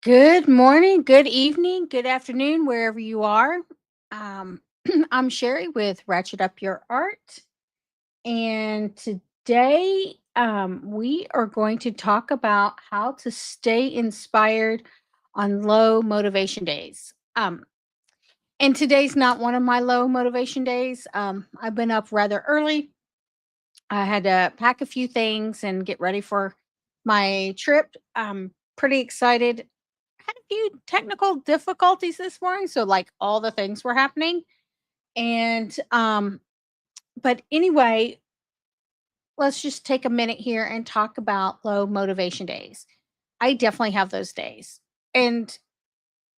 Good morning, good evening, good afternoon, wherever you are. Um, I'm Sherry with Ratchet Up Your Art, and today we are going to talk about how to stay inspired on low motivation days. And today's not one of my low motivation days. I've been up rather early. I had to pack a few things and get ready for my trip. I'm pretty excited. Had a few technical difficulties this morning, so like all the things were happening. And but anyway, let's just take a minute here and talk about low motivation days. I definitely have those days. And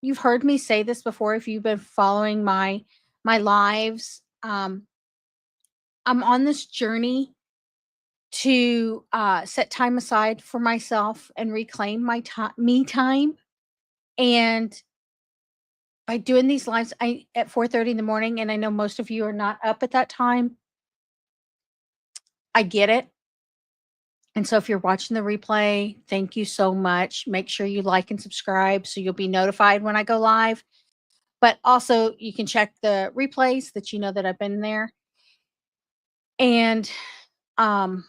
you've heard me say this before if you've been following my lives. I'm on this journey to set time aside for myself and reclaim my time, me time. And by doing these lives I at 4:30 in the morning, and I know most of you are not up at that time. I get it. And so if you're watching the replay, thank you so much. Make sure you like and subscribe so you'll be notified when I go live. But also you can check the replays that you know that I've been there. And um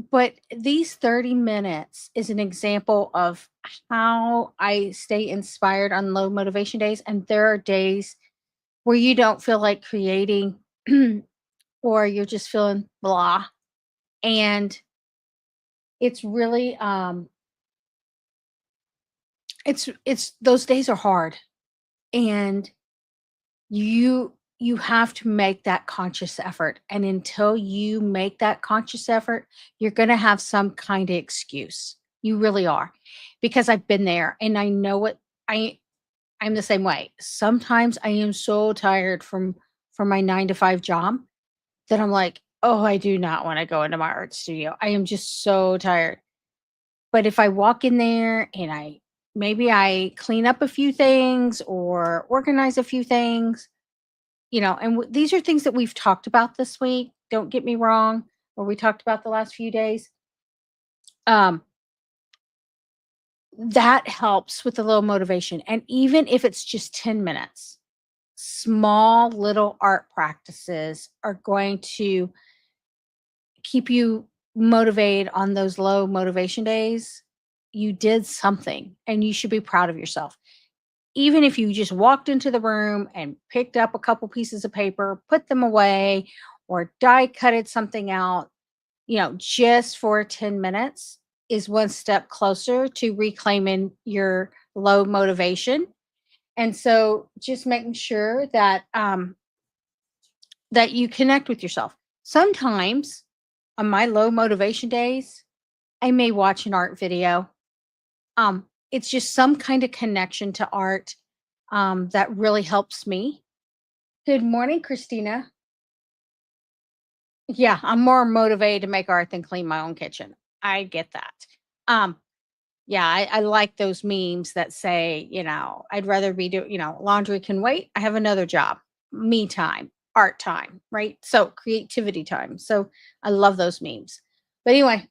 but these 30 minutes is an example of how I stay inspired on low motivation days. And there are days where you don't feel like creating or you're just feeling blah. And it's really it's those days are hard. And you have to make that conscious effort. And until you make that conscious effort, you're going to have some kind of excuse. You really are. Because I've been there and I know what I'm the same way. Sometimes I am so tired from my 9 to 5 job that I'm like, "Oh, I do not wanna go into my art studio." I am just so tired. But if I walk in there and I clean up a few things or organize a few things, and these are things that we've talked about this week, don't get me wrong, or we talked about the last few days. Um, that helps with a little motivation, and even if it's just 10 minutes, small little art practices are going to keep you motivated on those low motivation days. You did something and you should be proud of yourself. Even if you just walked into the room and picked up a couple pieces of paper, put them away, or die cutted something out, just for 10 minutes is one step closer to reclaiming your low motivation. And so just making sure that you connect with yourself. Sometimes on my low motivation days, I may watch an art video. It's just some kind of connection to art that really helps me. Good morning, Christina. Yeah, I'm more motivated to make art than clean my own kitchen. I get that. Um, yeah, I like those memes that say, I'd rather be doing, laundry can wait. I have another job, me time, art time, right? So creativity time. So I love those memes. But anyway,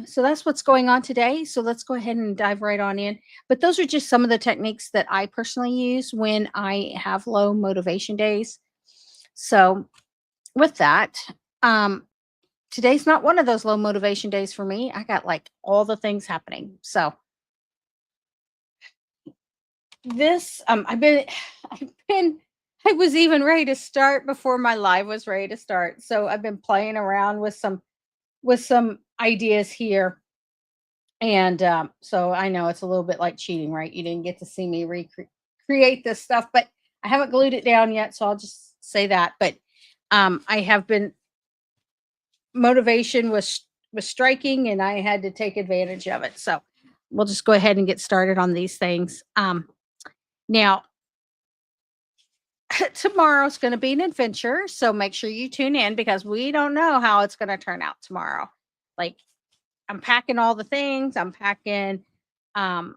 so that's what's going on today. So let's go ahead and dive right on in. But those are just some of the techniques that I personally use when I have low motivation days. So with that, um, today's not one of those low motivation days for me. I got like all the things happening. So this I've been I was even ready to start before my live was ready to start. So I've been playing around with some ideas here. And so I know it's a little bit like cheating, right? You didn't get to see me recreate this stuff, but I haven't glued it down yet, so I'll just say that. But I have been motivation was striking and I had to take advantage of it. So we'll just go ahead and get started on these things. Now tomorrow's going to be an adventure, so make sure you tune in because we don't know how it's going to turn out tomorrow. Like I'm packing all the things, I'm packing um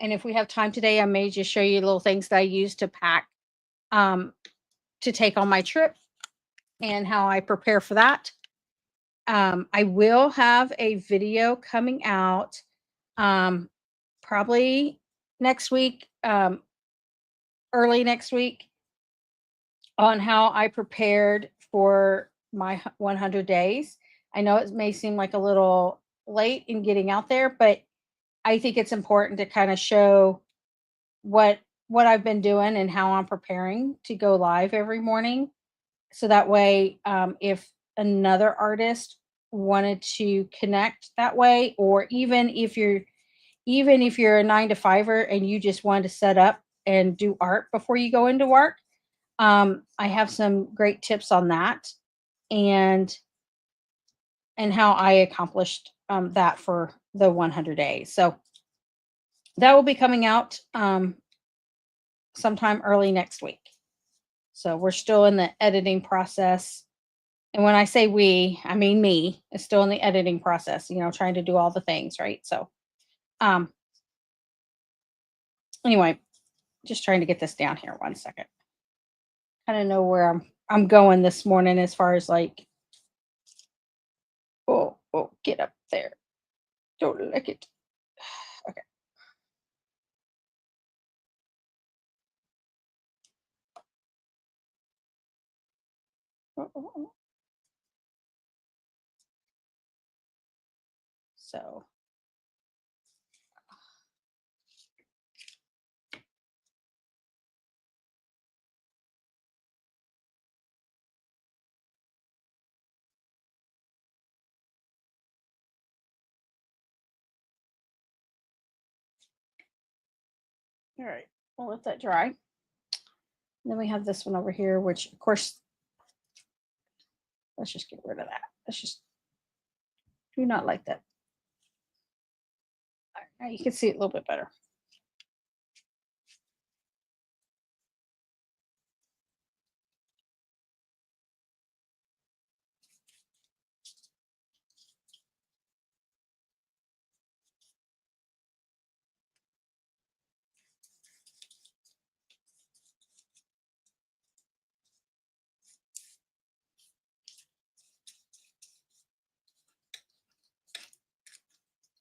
and if we have time today, I may just show you little things that I use to pack um to take on my trip and how I prepare for that. I will have a video coming out, um, probably. next week, early next week, on how I prepared for my 100 days. I know it may seem like a little late in getting out there, but I think it's important to kind of show what what I've been doing and how I'm preparing to go live every morning. So that way, if another artist wanted to connect that way, or even if you're a 9 to 5er and you just wanted to set up and do art before you go into work, I have some great tips on that, and how I accomplished that for the 100 days. So that will be coming out sometime early next week. So we're still in the editing process. And when I say we, I mean me, is still in the editing process, trying to do all the things, right? So um anyway, just trying to get this down here 1 second. I don't know where I'm going this morning as far as like, oh, get up there. Don't lick it. Okay. Oh. So all right, we'll let that dry. And then we have this one over here, which of course, let's just get rid of that. Let's just do not like that. All right, now you can see it a little bit better.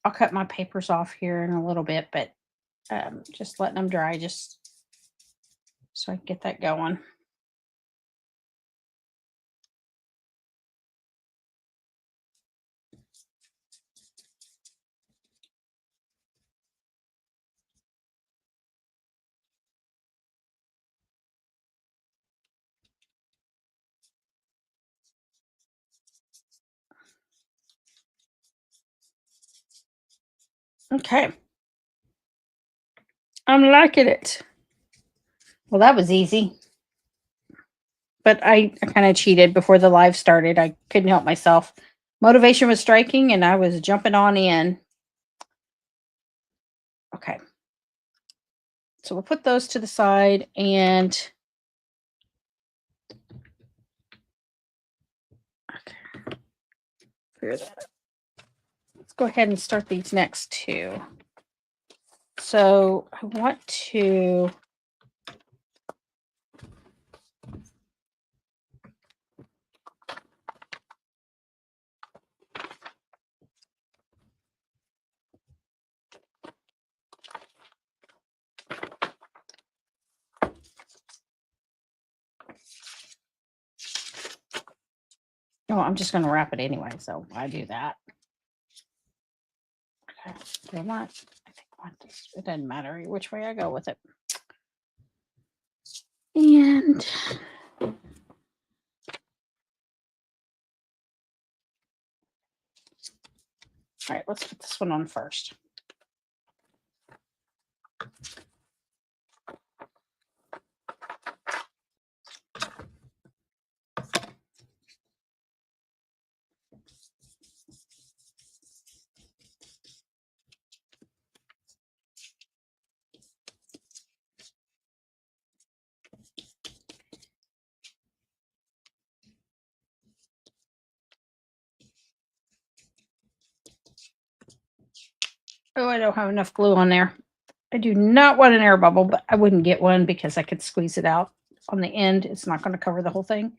I'll cut my papers off here in a little bit, but just letting them dry just so I can get that going. Okay. I'm liking it. Well, that was easy. But I kind of cheated before the live started. I couldn't help myself. Motivation was striking and I was jumping on in. Okay. So we'll put those to the side and okay. Clear that up. Let's go ahead and start these next two. So I want to oh, I'm just going to wrap it anyway, so I do that. Okay. Do I want? I think I want this. It doesn't matter which way I go with it. And all right, let's put this one on first. Oh, I don't have enough glue on there. I do not want an air bubble, but I wouldn't get one because I could squeeze it out on the end. It's not going to cover the whole thing.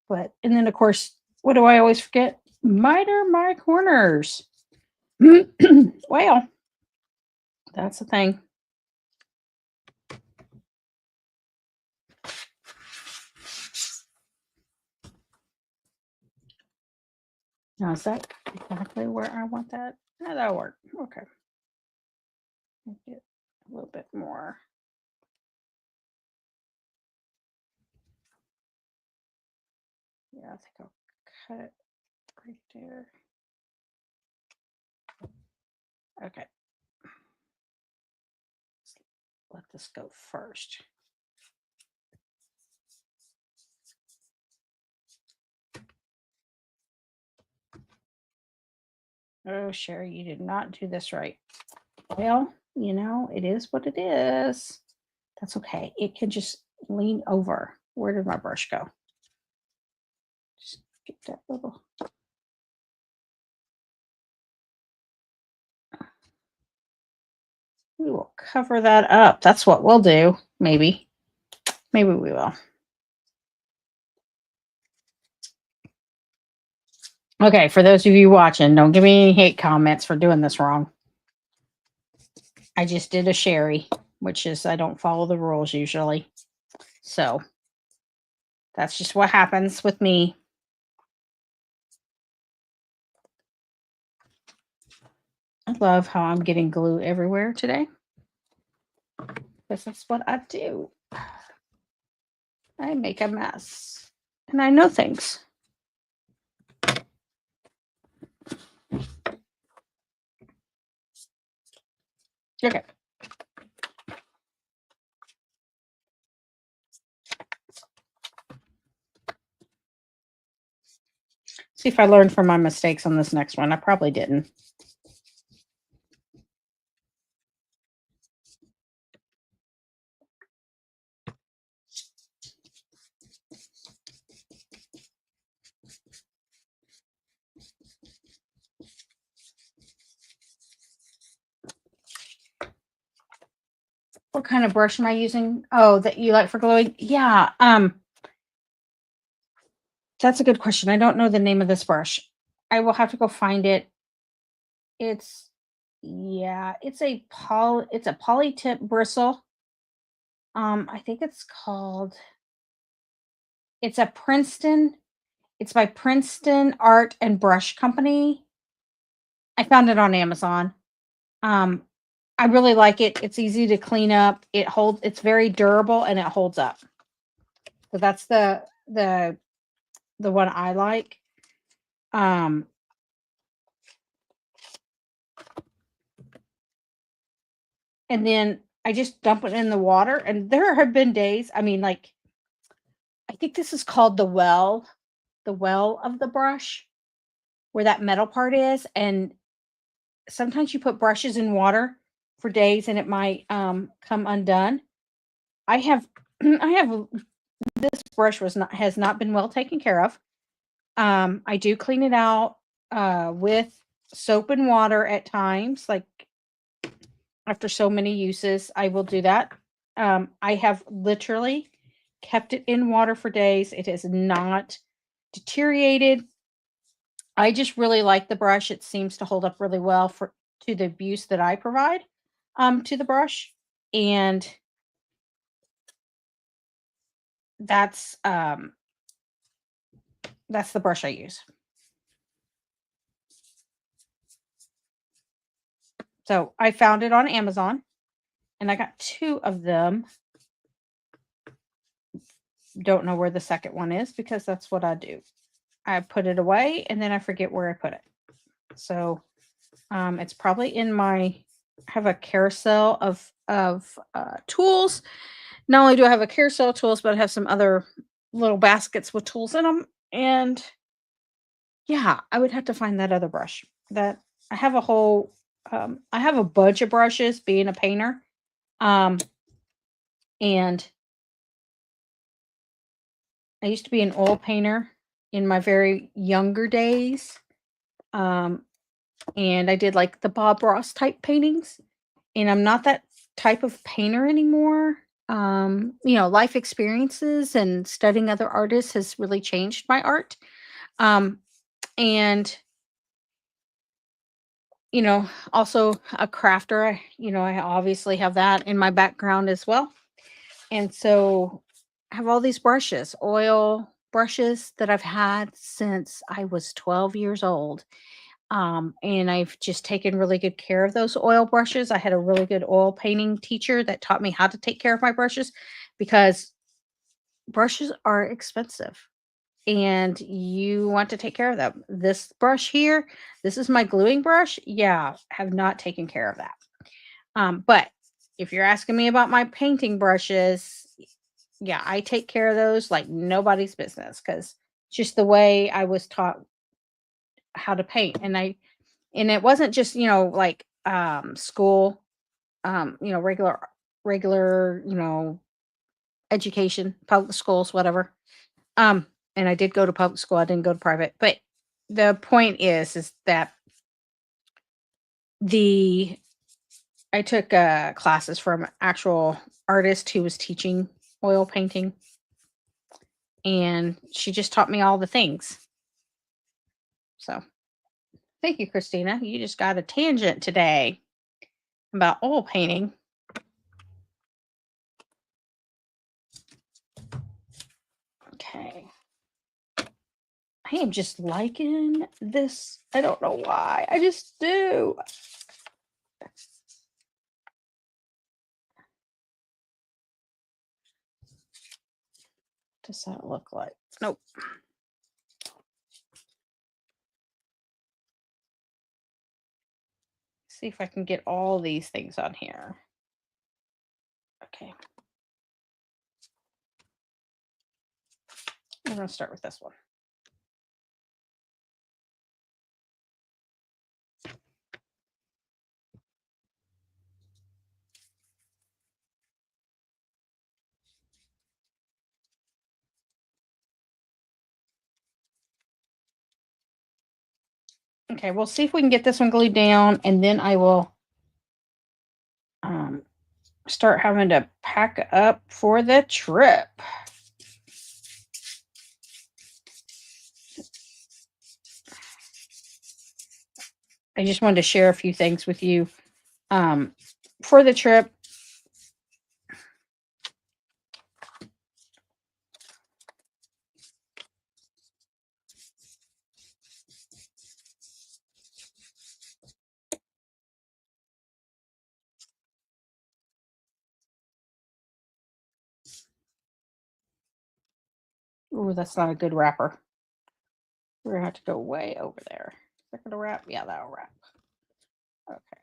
But, and then of course, what do I always forget? Miter my corners. Well, that's the thing. Now, is that exactly where I want that? Yeah, that'll work. Okay. Get a little bit more. Yeah, I think I'll cut it right there. Okay. Let this go first. Oh, Sherry, you did not do this right. Well, it is what it is. That's okay. It can just lean over. Where did my brush go? Just get that little. We will cover that up. That's what we'll do. Maybe. Maybe we will. Okay, for those of you watching, don't give me any hate comments for doing this wrong. I just did a sherry, which is I don't follow the rules usually. So that's just what happens with me. I love how I'm getting glue everywhere today. Because that's what I do. I make a mess. And I know things. Okay. See if I learned from my mistakes on this next one. I probably didn't. What kind of brush am I using? Oh, that you like for gluing? Yeah. That's a good question. I don't know the name of this brush. I will have to go find it. It's it's a poly tip bristle. I think it's a Princeton. It's by Princeton Art and Brush Company. I found it on Amazon. Um, I really like it. It's easy to clean up. It's very durable and it holds up. So that's the one I like. Um, and then I just dump it in the water. And there have been days, I mean, like, I think this is called the well of the brush, where that metal part is. And sometimes you put brushes in water for days and it might come undone. I have I have this brush has not been well taken care of. I do clean it out with soap and water at times, like after so many uses, I will do that. I have literally kept it in water for days. It has not deteriorated. I just really like the brush. It seems to hold up really well for to the abuse that I provide to the brush. And that's that's the brush I use. So I found it on Amazon and I got two of them. Don't know where the second one is because that's what I do. I put it away and then I forget where I put it. So it's probably in I have a carousel of tools. Not only do I have a carousel of tools, but I have some other little baskets with tools in them. And yeah, I would have to find that other brush. That I have a whole I have a bunch of brushes being a painter. And I used to be an oil painter in my very younger days. Um, and I did like the Bob Ross type paintings. And I'm not that type of painter anymore. Life experiences and studying other artists has really changed my art. Um, and also a crafter. I obviously have that in my background as well. And so I have all these brushes, oil, brushes that I've had since I was 12 years old. And I've just taken really good care of those oil brushes. I had a really good oil painting teacher that taught me how to take care of my brushes because brushes are expensive and you want to take care of them. This brush here, this is my gluing brush. Yeah, have not taken care of that. But if you're asking me about my painting brushes, yeah, I take care of those like nobody's business because just the way I was taught how to paint. And it wasn't just, like school, regular, education, public schools, whatever. Um, and I did go to public school. I didn't go to private. But the point is that the I took classes from an actual artist who was teaching oil painting, and she just taught me all the things. So thank you, Christina. You just got a tangent today about oil painting. Okay. I am just liking this. I don't know why. I just do. What does that look like? Nope. See if I can get all these things on here. Okay. We're going to start with this one. Okay, we'll see if we can get this one glued down, and then I will start having to pack up for the trip. I just wanted to share a few things with you for the trip. Oh, that's not a good wrapper. We're going to have to go way over there. Is that going to wrap? Yeah, that'll wrap. Okay.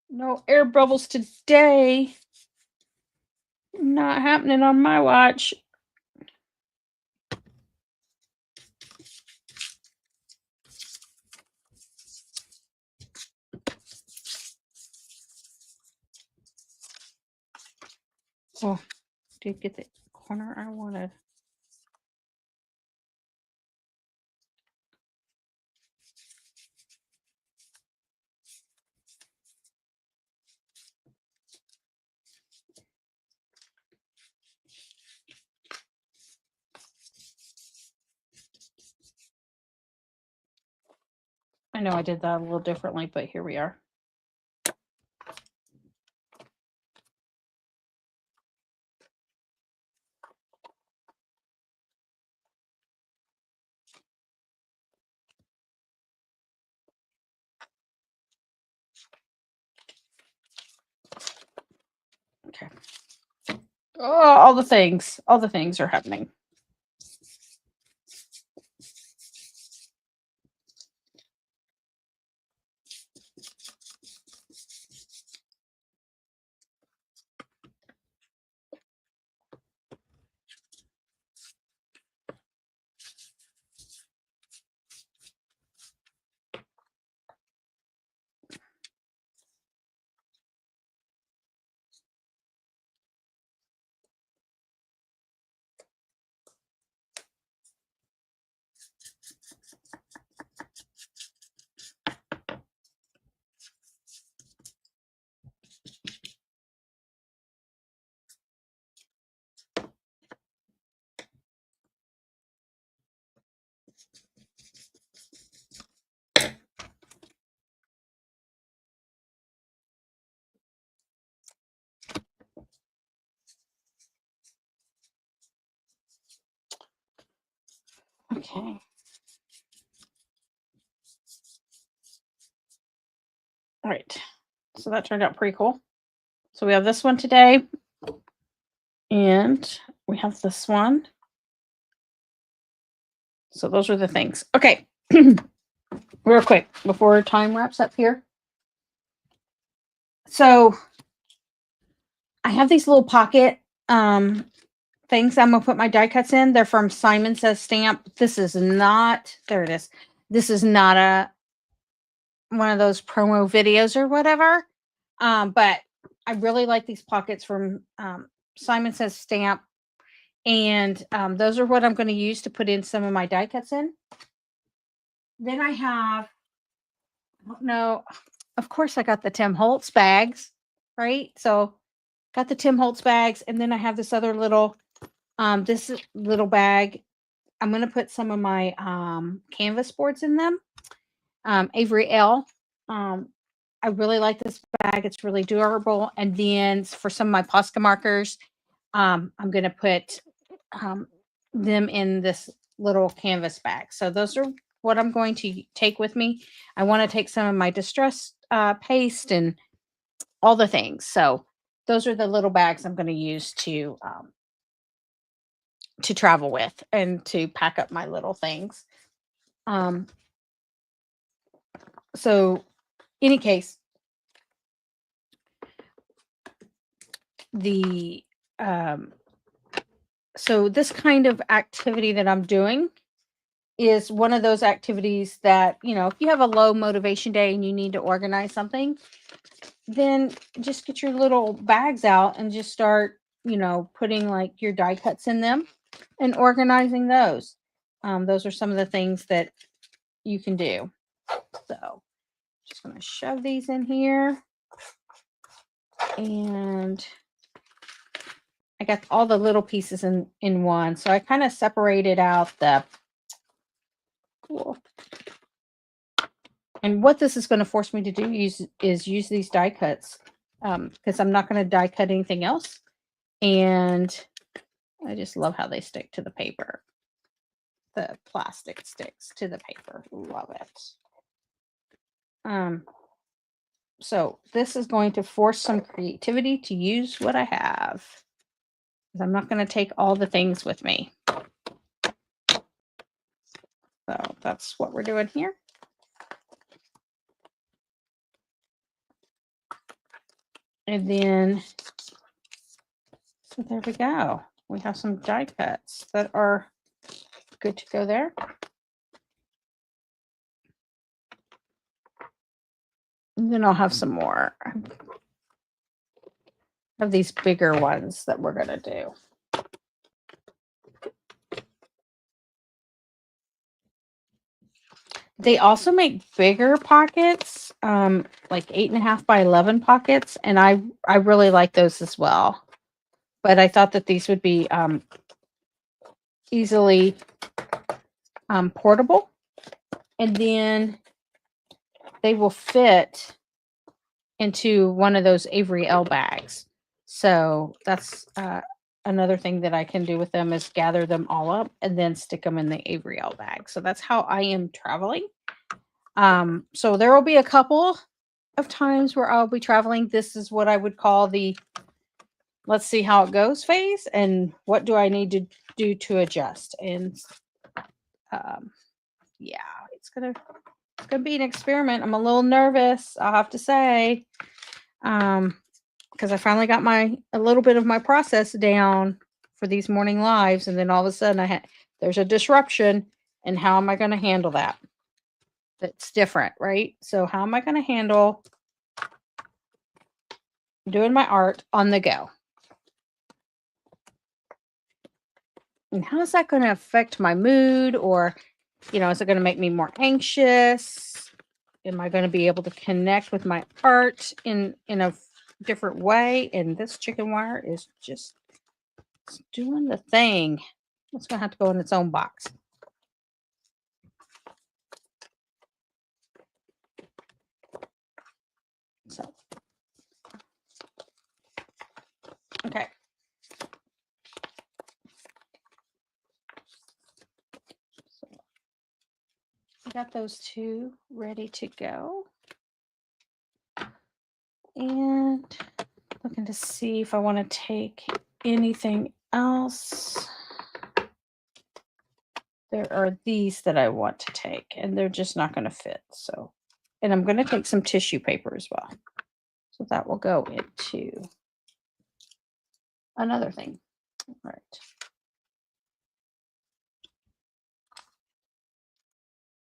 No air bubbles today. Not happening on my watch. Oh, did get the corner I wanted. I know I did that a little differently, but here we are. Okay. Oh, all the things. All the things are happening. Okay. All right. So that turned out pretty cool. So we have this one today, and we have this one. So those are the things. Okay. Real quick before time wraps up here. So I have these little pocket things I'm gonna put my die cuts in. They're from Simon Says Stamp. This is not, there it is. This is not a one of those promo videos or whatever. But I really like these pockets from Simon Says Stamp. And those are what I'm going to use to put in some of my die cuts in. Then I have, I don't know, of course I got the Tim Holtz bags, right? So got the Tim Holtz bags, and then I have this other little, this little bag. I'm going to put some of my canvas boards in them. Avery L. I really like this bag. It's really durable. And then for some of my Posca markers, I'm going to put them in this little canvas bag. So those are what I'm going to take with me. I want to take some of my distress paste and all the things. So those are the little bags I'm going to use to travel with and to pack up my little things. So any case, the so this kind of activity that I'm doing is one of those activities that, you know, if you have a low motivation day and you need to organize something, then just get your little bags out and just start, you know, putting like your die cuts in them and organizing those. Those are some of the things that you can do. So just going to shove these in here. And I got all the little pieces in one. So I kind of separated out the cool. And what this is going to force me to do is use these die cuts because I'm not going to die cut anything else. And I just love how they stick to the paper. The plastic sticks to the paper. Love it. So this is going to force some creativity to use what I have. I'm not going to take all the things with me. So that's what we're doing here. And then, so there we go. We have some die cuts that are good to go there. And then I'll have some more of these bigger ones that we're going to do. They also make bigger pockets, like 8.5 by 11 pockets. And I really like those as well. But I thought that these would be easily portable. And then they will fit into one of those Avery L bags. So that's another thing that I can do with them is gather them all up and then stick them in the Avery L bag. So that's how I am traveling. So there will be a couple of times where I'll be traveling. This is what I would call the let's see how it goes phase and what do I need to do to adjust. And yeah, it's gonna be an experiment. I'm a little nervous, I'll have to say. Because I finally got a little bit of my process down for these morning lives, and then all of a sudden there's a disruption, and how am I going to handle that? That's different, right? So how am I going to handle doing my art on the go? And how is that going to affect my mood? Or, you know, is it going to make me more anxious? Am I going to be able to connect with my art in a different way? And this chicken wire is just doing the thing. It's going to have to go in its own box. So, okay. So got those two ready to go. And looking to see if I want to take anything else. There are these that I want to take, and they're just not going to fit. So, and I'm going to take some tissue paper as well. So that will go into another thing. All right.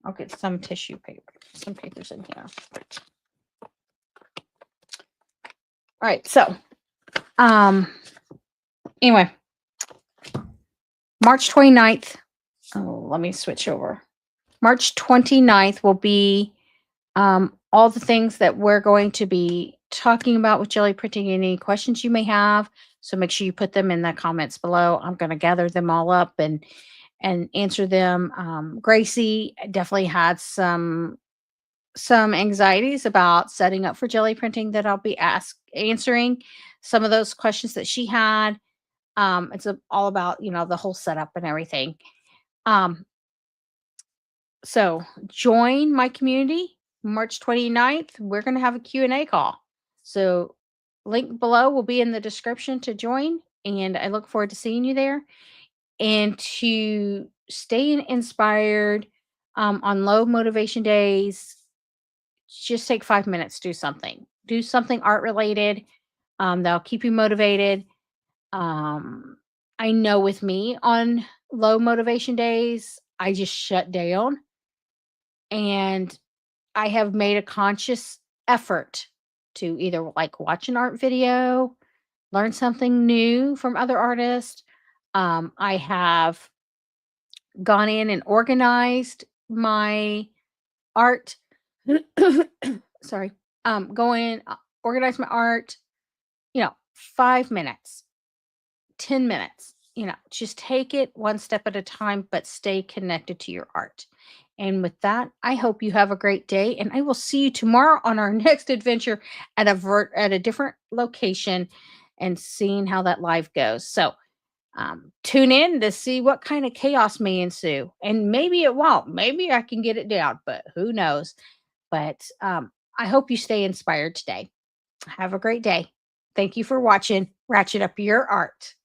I'll get some tissue paper, some papers in here. All right. So, anyway, March 29th. Oh, let me switch over. March 29th will be all the things that we're going to be talking about with jelly printing. Any questions you may have, so make sure you put them in the comments below. I'm going to gather them all up and answer them. Gracie definitely had some anxieties about setting up for jelly printing that I'll be answering some of those questions that she had. It's all about, the whole setup and everything. So join my community March 29th. We're going to have a Q&A call. So link below will be in the description to join. And I look forward to seeing you there. And to stay inspired on low motivation days, just take 5 minutes, do something. Do something art related. That'll keep you motivated. I know with me on low motivation days, I just shut down. And I have made a conscious effort to either like watch an art video, learn something new from other artists. I have gone in and organized my art. Sorry. Go in, organize my art, 5 minutes, 10 minutes, just take it one step at a time, but stay connected to your art. And with that, I hope you have a great day, and I will see you tomorrow on our next adventure at a different location and seeing how that live goes. So tune in to see what kind of chaos may ensue, and maybe it won't. Maybe I can get it down, but who knows? But I hope you stay inspired today. Have a great day. Thank you for watching Ratchet Up Your Art.